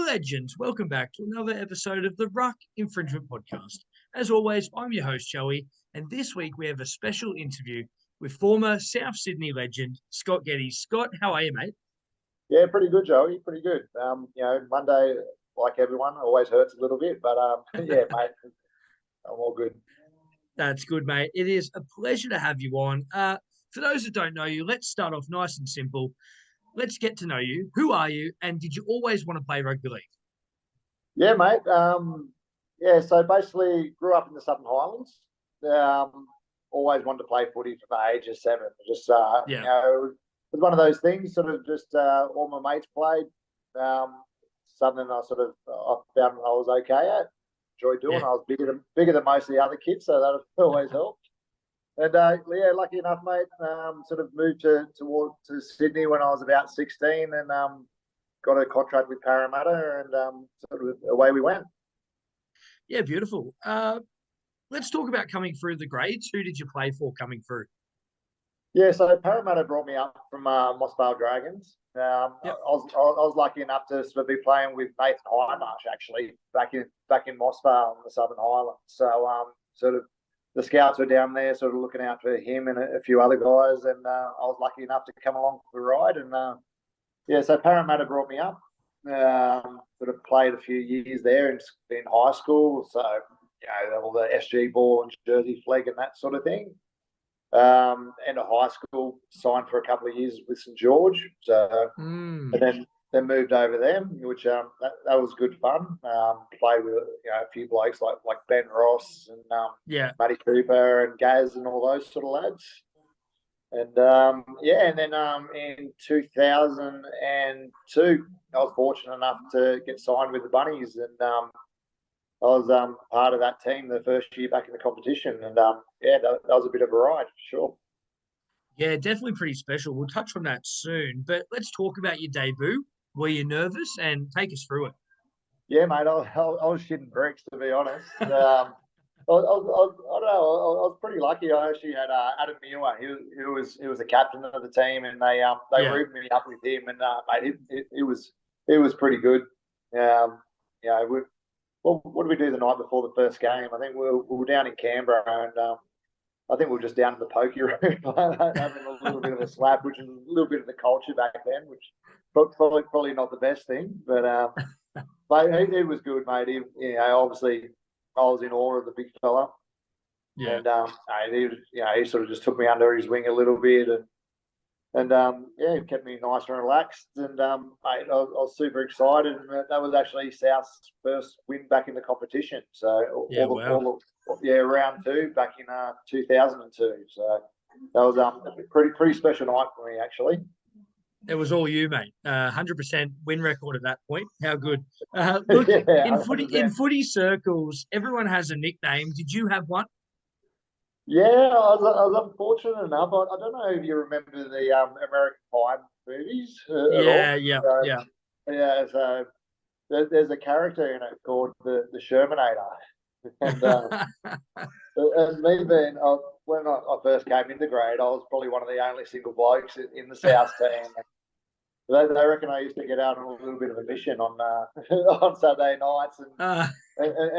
legends, welcome back to another episode of the Ruck Infringement Podcast. As always, I'm your host, Joey, and this week we have a special interview with former South Sydney legend, Scott Geddes. Scott, how are you, mate? Yeah, pretty good, Joey. Pretty good. Monday, like everyone, always hurts a little bit, but yeah, mate, I'm all good. That's good, mate. It is a pleasure to have you on. For those that don't know you, let's start off nice and simple. Let's get to know you. Who are you, and did you always want to play rugby league? Yeah, mate. So basically grew up in the Southern Highlands. Always wanted to play footy from the age of 7. Just, it was one of those things, sort of just all my mates played. Something I found I was okay at, enjoyed doing. Yeah. I was bigger than most of the other kids, so that always helped. And lucky enough, mate, sort of moved to Sydney when I was about 16, and got a contract with Parramatta, and sort of away we went. Yeah, beautiful. Let's talk about coming through the grades. Who did you play for coming through? Yeah, so Parramatta brought me up from Mossvale Dragons. Yep. I was lucky enough to sort of be playing with Nathan Hindmarsh actually back in Mossvale in the Southern Highlands. So sort of the scouts were down there, sort of looking out for him and a few other guys, and I was lucky enough to come along for the ride. And so Parramatta brought me up. Sort of played a few years there in high school, so all the SG ball and jersey flag and that sort of thing. And at high school, signed for a couple of years with St George. So and then moved over them, which that was good fun. Played with a few blokes like Ben Ross and Matty Cooper and Gaz and all those sort of lads. And and then in 2002, I was fortunate enough to get signed with the Bunnies, and I was part of that team the first year back in the competition, and that was a bit of a ride, for sure. Yeah, definitely pretty special. We'll touch on that soon, but let's talk about your debut. Were you nervous? And take us through it. Yeah, mate, I was shitting bricks, to be honest. I don't know. I was pretty lucky. I actually had Adam Muir. He was the captain of the team, and they rooted me up with him, and mate, it was pretty good. What did we do the night before the first game? I think we were down in Canberra, and I think we were just down in the pokey room having a little bit of a slap, which is a little bit of the culture back then, which probably not the best thing, but it was good, mate. Obviously I was in awe of the big fella, and he sort of just took me under his wing a little bit, and it kept me nice and relaxed. And mate, I was super excited. And that was actually South's first win back in the competition. So round 2 back in 2002. So that was a pretty special night for me, actually. It was all you, mate. 100% win record at that point. How good! Look, in footy circles, everyone has a nickname. Did you have one? Yeah, I was unfortunate enough. I don't know if you remember the American Pie movies at all. Yeah. So there's a character in it called the Shermanator, and me being when I first came into grade, I was probably one of the only single blokes in the South team. They reckon I used to get out on a little bit of a mission on on Saturday nights and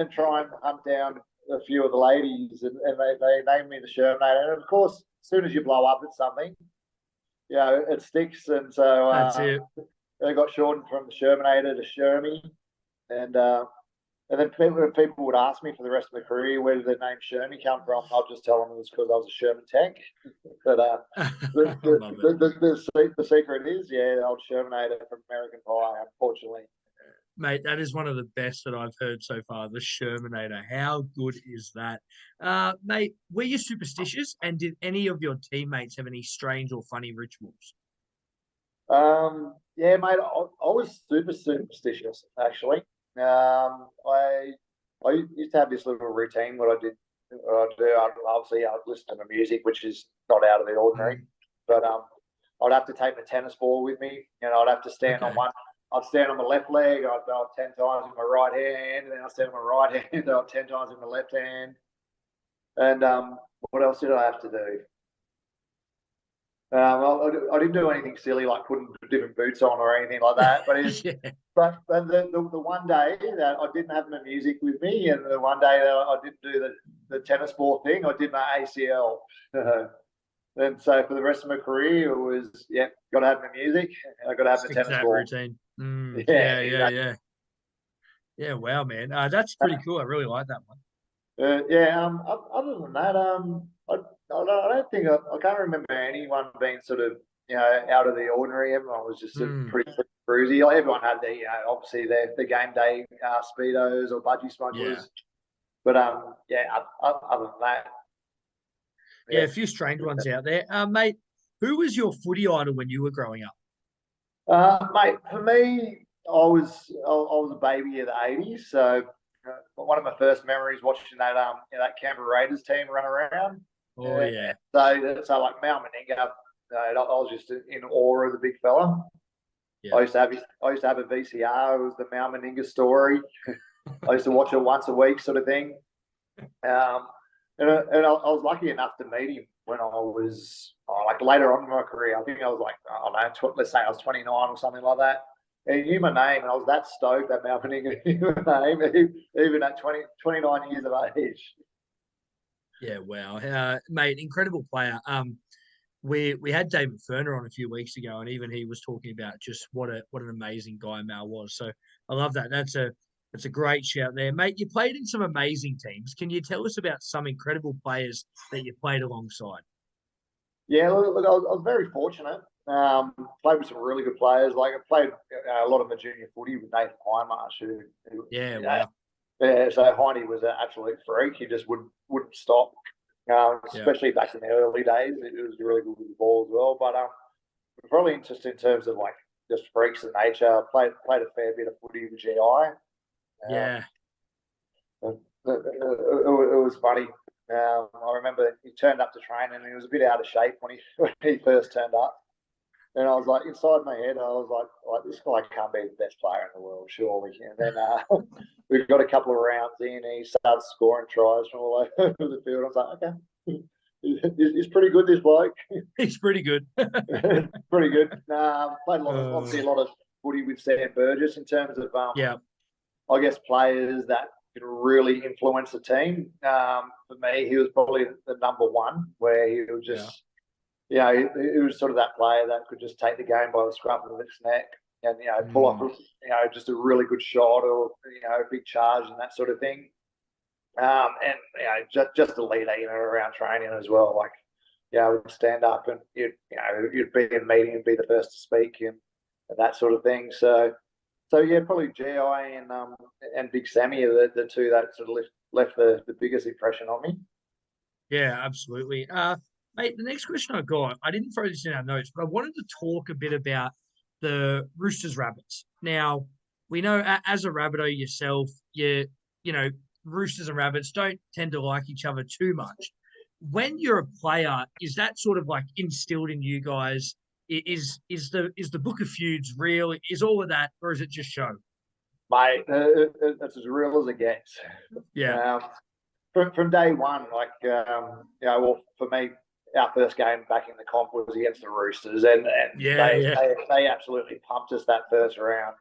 try and hunt down a few of the ladies, and they named me the Shermanator. And of course, as soon as you blow up at something, it sticks. And so that's it. They got shortened from the Shermanator to Shermy, and then people would ask me for the rest of my career, where did the name Shermy come from? I'll just tell them it was because I was a Sherman tank. But the secret is, the old Shermanator from American Pie, unfortunately. Mate, that is one of the best that I've heard so far, the Shermanator. How good is that? Mate, were you superstitious, and did any of your teammates have any strange or funny rituals? Yeah, mate, I was super superstitious, actually. I used to have this little routine. What I do, obviously, I'd listen to the music, which is not out of the ordinary. But I'd have to take my tennis ball with me. I'd have to stand on one. I'd stand on my left leg. I'd go 10 times with my right hand, and then I'd stand on my right hand. I'd 10 times with my left hand. And what else did I have to do? I didn't do anything silly like putting different boots on or anything like that. But but the one day that I didn't have my music with me, and the one day that I didn't do the tennis ball thing, I did my ACL. And so for the rest of my career, it was got to have my music, and I got to have the Stick to tennis that ball. routine. Yeah, exactly. Yeah, wow, man. That's pretty cool. I really like that one. Other than that, I don't think I can't remember anyone being sort of out of the ordinary. Everyone was just sort of pretty cruisy. Like, everyone had their obviously their game day speedos or budgie smugglers. But other than that, yeah, a few strange ones out there. Mate, who was your footy idol when you were growing up? Mate, for me, I was a baby of the '80s, so one of my first memories watching that Canberra Raiders team run around. Oh yeah. So like Mal Meninga, I was just in awe of the big fella. Yeah. I used to have a VCR. It was the Mal Meninga story. I used to watch it once a week, sort of thing. And I was lucky enough to meet him when I was like later on in my career. I think I was like, I don't know, let's say I was 29 or something like that. And he knew my name, and I was that stoked that Mal Meninga knew my name, even at 29 years of age. Yeah, wow, mate, incredible player. We had David Ferner on a few weeks ago, and even he was talking about just what an amazing guy Mal was. So I love that. That's a great shout there, mate. You played in some amazing teams. Can you tell us about some incredible players that you played alongside? Yeah, look, I was very fortunate. Played with some really good players. Like I played a lot of my junior footy with Nathan Hindmarsh, Wow. Yeah, so Hindy was an absolute freak. He just wouldn't stop. Especially back in the early days, it was really good with the ball as well. But probably interested in terms of like just freaks of nature. Played a fair bit of footy with GI. Yeah. It was funny. I remember he turned up to train and he was a bit out of shape when he first turned up. And I was like, inside my head, I was like this guy can't be the best player in the world, surely. And then we got a couple of rounds in, and he started scoring tries from all over the field. I was like, okay, he's pretty good, this bloke. He's pretty good. Pretty good. Played obviously a lot of footy with Sam Burgess in terms of, I guess, players that could really influence the team. For me, he was probably the number one, where he was just. He was sort of that player that could just take the game by the scruff of its neck and, pull off, just a really good shot or, a big charge and that sort of thing. And, just a leader, around training as well. Like, would stand up and you'd be in a meeting and be the first to speak and that sort of thing. So yeah, probably GI and Big Sammy are the two that sort of left the biggest impression on me. Yeah, absolutely. Mate, the next question I got, I didn't throw this in our notes, but I wanted to talk a bit about the Roosters Rabbits. Now, we know as a Rabbitoh yourself, Roosters and Rabbits don't tend to like each other too much. When you're a player, is that sort of like instilled in you guys? Is the Book of Feuds real? Is all of that, or is it just show? Mate, it's as real as it gets. Yeah. From day one, like well, for me, our first game back in the comp was against the Roosters, and they absolutely pumped us that first round.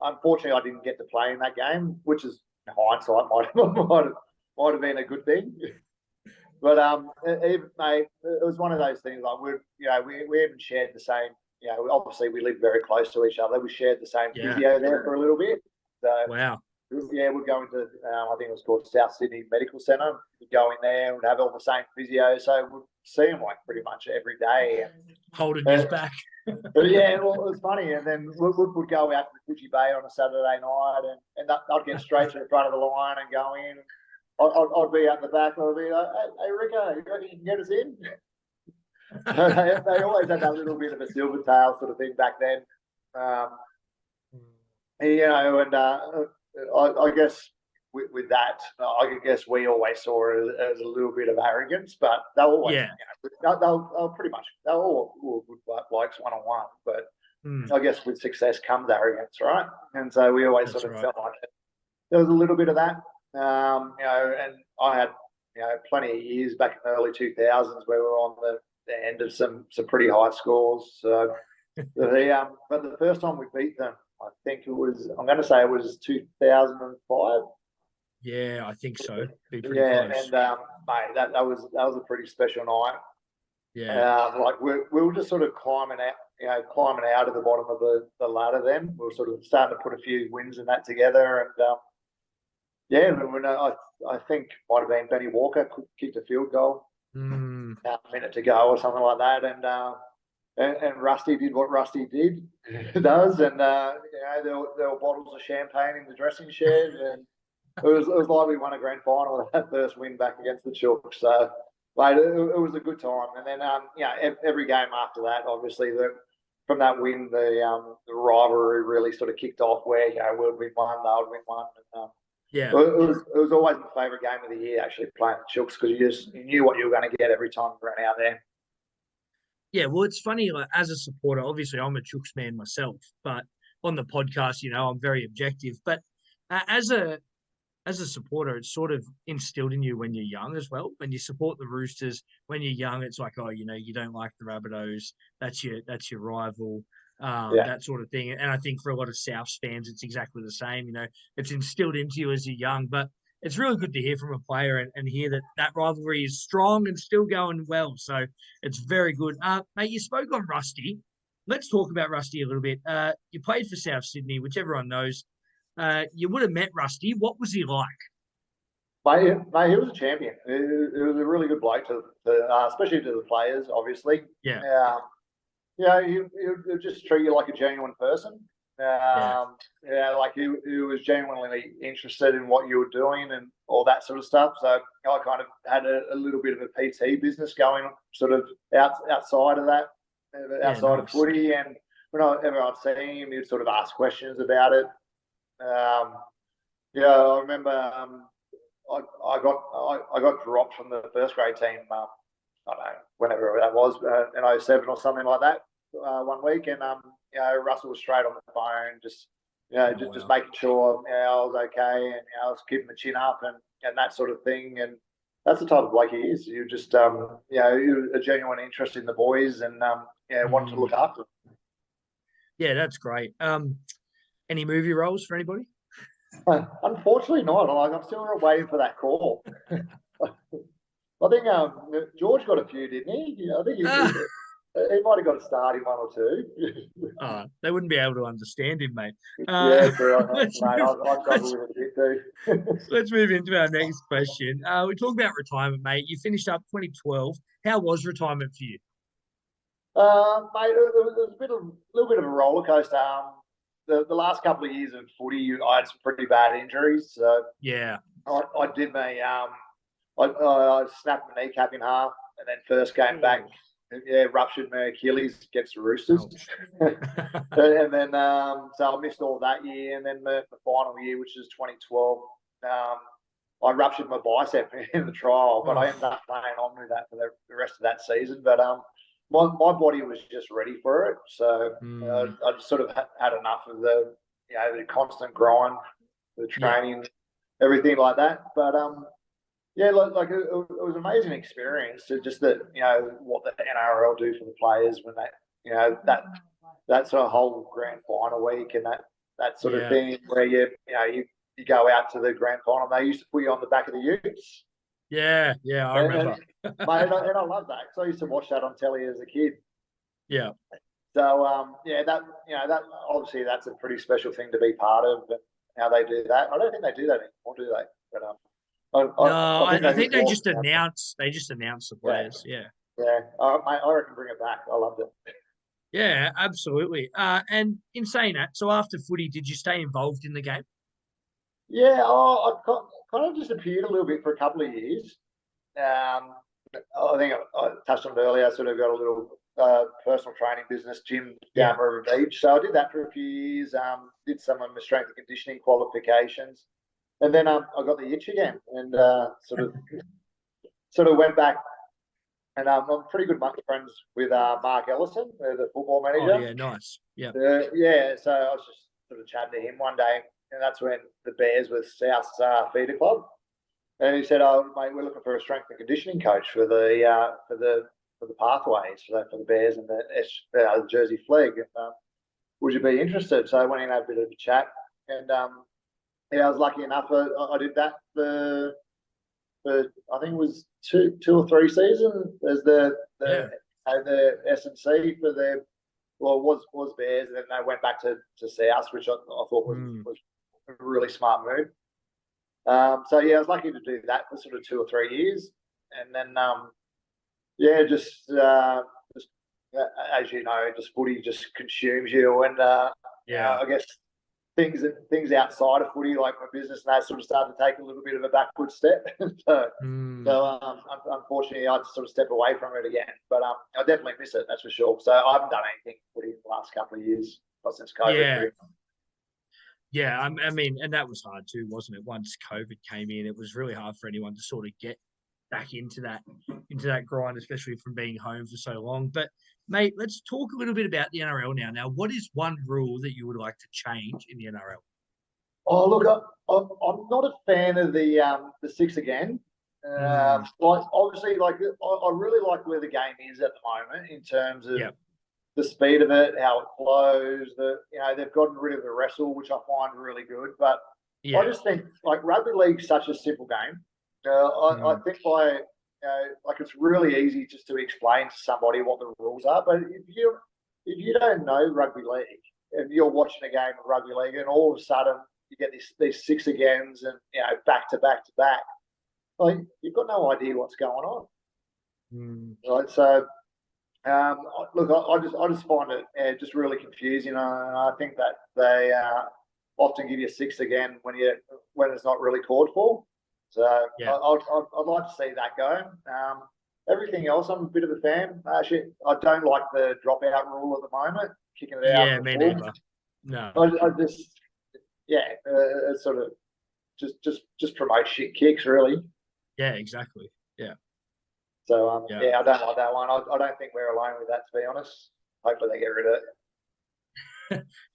Unfortunately, I didn't get to play in that game, which is in hindsight might have been a good thing. But mate, it was one of those things. Like we even shared the same. Obviously we lived very close to each other. We shared the same physio there for a little bit. So wow. Yeah, we'd go into, I think it was called South Sydney Medical Centre. We'd go in there and have all the same physio. So we'd see them like pretty much every day. Holding his back. But yeah, well, it was funny. And then we'd go out to Coogee Bay on a Saturday night and I'd get straight to the front of the line and go in. I'd be out the back and I'd be like, hey Rico, you reckon you can get us in? They always had that little bit of a silver tail sort of thing back then. I guess with that, I guess we always saw it as a little bit of arrogance, but they were always, they'll pretty much, they're all good blokes one-on-one, but I guess with success comes arrogance, right? And so we always felt like there was a little bit of that, and I had, plenty of years back in the early 2000s where we were on the end of some pretty high scores. So, but the first time we beat them, I think it was. I'm going to say it was 2005. Yeah, I think so. Be pretty Yeah, close. and mate, that was a pretty special night. Yeah. Like we were just sort of climbing out, climbing out of the bottom of the ladder. Then we were sort of starting to put a few wins and that together, and yeah, when I think might have been Benny Walker kicked a field goal, Mm. a minute to go or something like that, and Rusty did what Rusty does, and there were bottles of champagne in the dressing shed, and it was like we won a grand final with that first win back against the Chooks. So, mate, it was a good time. And then, every game after that, obviously, from that win, the rivalry really sort of kicked off. Where we'd win one, they would win one. And, Yeah. it was always my favourite game of the year, actually, playing the Chooks, because you knew what you were going to get every time you ran out there. Yeah, well, it's funny, like, as a supporter, obviously I'm a Chooks man myself, but on the podcast, I'm very objective. But as a supporter, it's sort of instilled in you when you're young as well. When you support the Roosters, when you're young, it's like, oh, you don't like the Rabbitohs. That's your rival, Yeah. that sort of thing. And I think for a lot of Souths fans, it's exactly the same. It's instilled into you as you're young. But it's really good to hear from a player and hear that rivalry is strong and still going well. So it's very good. Mate, you spoke on Rusty. Let's talk about Rusty a little bit. You played for South Sydney, which everyone knows. You would have met Rusty. What was he like? Mate, he was a champion. He was a really good bloke, especially to the players, obviously. Yeah. He'll just treat you like a genuine person. Yeah. Like he was genuinely interested in what you were doing and all that sort of stuff. So I kind of had a little bit of a PT business going sort of outside of that, outside of footy. And whenever I'd see him, he'd sort of ask questions about it. I remember I got dropped from the first grade team. I don't know, whenever that was, in 07 or something like that, one week, and Russell was straight on the phone, just just making sure I was okay, and I was keeping the chin up and that sort of thing. And that's the type of bloke he is. You just you a genuine interest in the boys, and wanted to look after them. Yeah, that's great. Any movie roles for anybody? Unfortunately not. I'm still waiting for that call. I think George got a few, didn't he? I think he might have got a start in one or two. They wouldn't be able to understand him, mate. Yeah, true. I struggle with it a bit too. Let's move into our next question. We talk about retirement, mate. You finished up 2012. How was retirement for you? Mate, it was a little bit of a roller coaster. The last couple of years of footy, I had some pretty bad injuries. So yeah, I did I snapped my kneecap in half, and then first came back, ruptured my Achilles against the Roosters, and then so I missed all that year, and then the final year, which is 2012, I ruptured my bicep in the trial, but I ended up playing on with that for the rest of that season. But my body was just ready for it, so I just sort of had enough of the constant grind, the training, everything like that. But it was an amazing experience. Just that what the NRL do for the players when they that sort of whole grand final week and that sort of thing where you go out to the grand final. They used to put you on the back of the utes. Yeah, I remember. And I love that because I used to watch that on telly as a kid. Yeah. So that obviously that's a pretty special thing to be part of, and how they do that. I don't think they do that anymore, do they? But I think they just announce. They just announce the players. Yeah. I reckon bring it back. I loved it. Yeah, absolutely. And in saying that, so after footy, did you stay involved in the game? Yeah, I kind of disappeared a little bit for a couple of years. I think I touched on it earlier. I sort of got a little personal training business, gym down River Beach. So I did that for a few years. Did some of my strength and conditioning qualifications, and then I got the itch again, and sort of went back. And I'm pretty good friends with Mark Ellison, the football manager. Oh yeah, nice. Yeah. So I was just sort of chatting to him one day, and that's when the Bears was South's feeder club. And he said, "Oh, mate, we're looking for a strength and conditioning coach for the pathways for the Bears and the Jersey Flag." And would you be interested? So I went in and had a bit of a chat, and yeah, I was lucky enough. I did that for I think it was two or three seasons as the S&C for their, well, it was Bears, and then they went back to South, which I thought was a really smart move. So yeah, I was lucky to do that for sort of 2 or 3 years, and then yeah, just as you know, just footy just consumes you, and I guess things outside of footy, like my business and that, sort of started to take a little bit of a backward step. so unfortunately, I had to sort of step away from it again. But I definitely miss it, that's for sure. So I haven't done anything footy in the last couple of years, not since COVID. Yeah, I mean, and that was hard too, wasn't it? Once COVID came in, it was really hard for anyone to sort of get back into that grind, especially from being home for so long. But mate, let's talk a little bit about the NRL now. Now, what is one rule that you would like to change in the NRL? Oh, look, I'm not a fan of the 6 again. Like obviously, like I really like where the game is at the moment in terms of the speed of it, how it flows. They've gotten rid of the wrestle, which I find really good. But I just think like rugby league's such a simple game. I think like it's really easy just to explain to somebody what the rules are. But if you don't know rugby league and you're watching a game of rugby league and all of a sudden you get these 6 agains and back to back to back, like you've got no idea what's going on. Right, so look, I just find it just really confusing. And I think that they often give you 6 again when it's not really called for. So I'd like to see that go. Everything else, I'm a bit of a fan. Actually, I don't like the dropout rule at the moment, kicking it out. Yeah, me neither. No, I just it's sort of just promote shit kicks, really. Yeah, exactly. Yeah. So I don't like that one. I don't think we're alone with that, to be honest. Hopefully they get rid of it.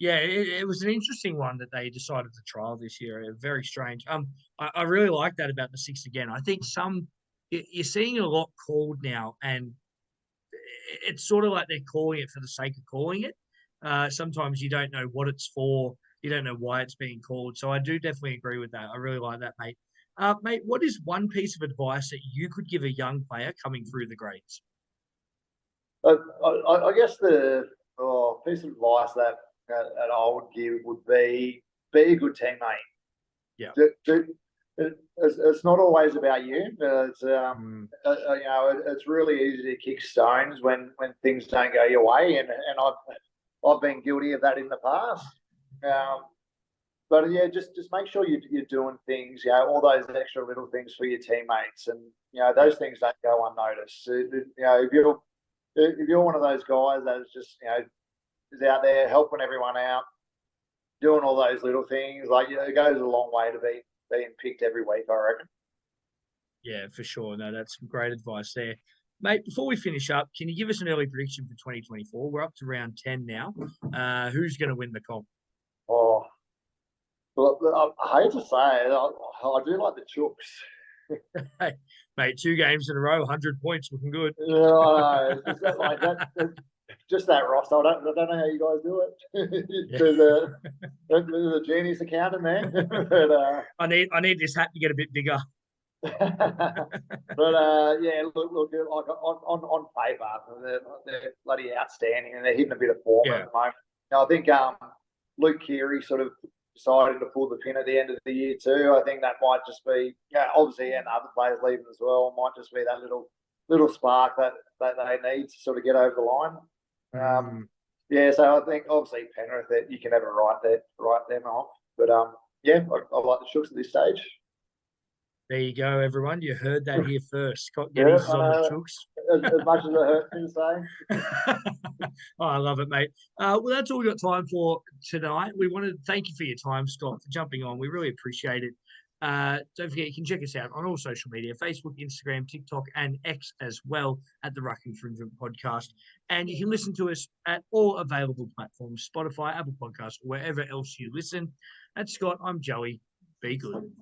Yeah, it was an interesting one that they decided to trial this year. Very strange. I really like that about the 6 again. I think you're seeing a lot called now, and it's sort of like they're calling it for the sake of calling it. Sometimes you don't know what it's for. You don't know why it's being called. So I do definitely agree with that. I really like that, mate. Mate, what is one piece of advice that you could give a young player coming through the grades? I guess the piece of advice that I would give would be a good teammate. Yeah. It's not always about you. It's it's really easy to kick stones when things don't go your way, and I've been guilty of that in the past. But yeah, just make sure you're doing things, all those extra little things for your teammates, and those things don't go unnoticed. If you're one of those guys that's just is out there helping everyone out, doing all those little things, like it goes a long way to being picked every week, I reckon. Yeah, for sure. No, that's some great advice there. Mate, before we finish up, can you give us an early prediction for 2024? We're up to round 10 now. Who's going to win the comp? Oh, well, I hate to say it, I do like the Chooks. Hey, mate, 2 games in a row, 100 points, looking good. Yeah, it's just like that. Just that roster. I don't know how you guys do it. There's a genius accountant there. But, I need this hat to get a bit bigger. But yeah, look, like on paper, they're bloody outstanding, and they're hitting a bit of form at the moment. I think Luke Keary sort of decided to pull the pin at the end of the year too. I think that might just be, obviously, and other players leaving as well, might just be that little spark that they need to sort of get over the line. So I think obviously Penrith, that you can never write them off. But I like the Chooks at this stage. There you go, everyone. You heard that here first. Scott Geddes is on the Chooks. As much as it hurts me to say. Oh, I love it, mate. Well, that's all we've got time for tonight. We want to thank you for your time, Scott, for jumping on. We really appreciate it. Don't forget, you can check us out on all social media, Facebook, Instagram, TikTok, and X as well at the Ruck Infringement Podcast. And you can listen to us at all available platforms, Spotify, Apple Podcasts, wherever else you listen. That's Scott. I'm Joey. Be good.